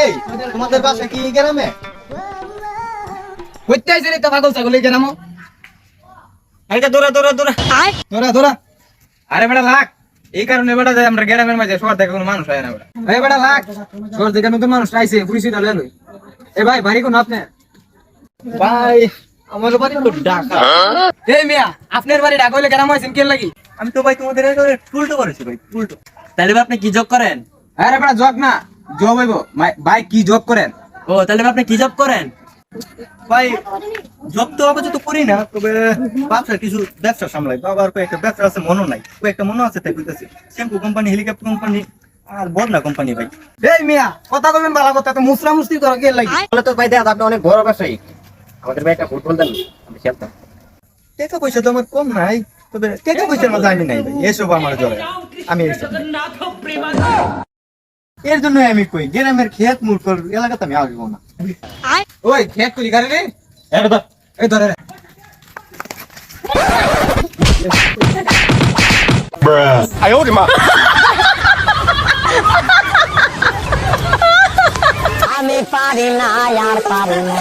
এই তোমাদের বাসা কি গ্রামে? কইতে আইছে রে তো পাগল ছাগল এই গ্রামও। এটা দৌড়া দৌড়া দৌড়া ধরা ধরা। আরে বেটা লাগ, এই কারণে বেটা যায় আমরা গ্রামের মাঝে শহর থেকে কোনো মানুষ হয় না বেটা। এই বেটা লাগ, শহর থেকে নতুন মানুষ আইছে পরিচিত হলেন। এ ভাই বাড়ি কোন আপনার? ভাই আমার বাড়ি তো ঢাকা। এই মিয়া আপনার বাড়ি ঢাকা হইলে গ্রাম আইছেন কেন লাগি? আমি তো ভাই তোমাদের উল্টো করেছি ভাই, উল্টো। তাহলে আপনি কি জব করেন? আরে বেটা জব না, জব হইব। ভাই কি জব করেন? ও তাহলে আপনি কি জব করেন? ভাই জব তো আপাতত করি না, তবে ব্যবসা সামলাই। বাবার কয়েকটা ব্যবসা আছে, মনে নাই, কয়েকটা মনে আছে তাই কইতাছি। শ্যাম্পু কোম্পানি, হেলিকপ্টার কোম্পানি আর বদলা কোম্পানি ভাই। এই মিয়া কথা বলবেন ভালো কথা, তো মুসরা মুসরি করা কেন লাগি? তাহলে তো ভাই দেখ আপনি অনেক বড় ব্যবসায়ী, আমাদের ভাই একটা ফুটবল দেন, আমি খেলতাম। টাকা পয়সা তো আমার কম নাই, তবে টাকা পয়সার মধ্যে আমি নাই ভাই, এসব আমার জয়। আমি এসব এর জন্য আমি কই গ্রামের খেত মূর্খ এলাকাতে আমি আসবো না। ওই খেত করি গাড়ি রে। এই ধরে রে। আমি পারি না আর পারি না।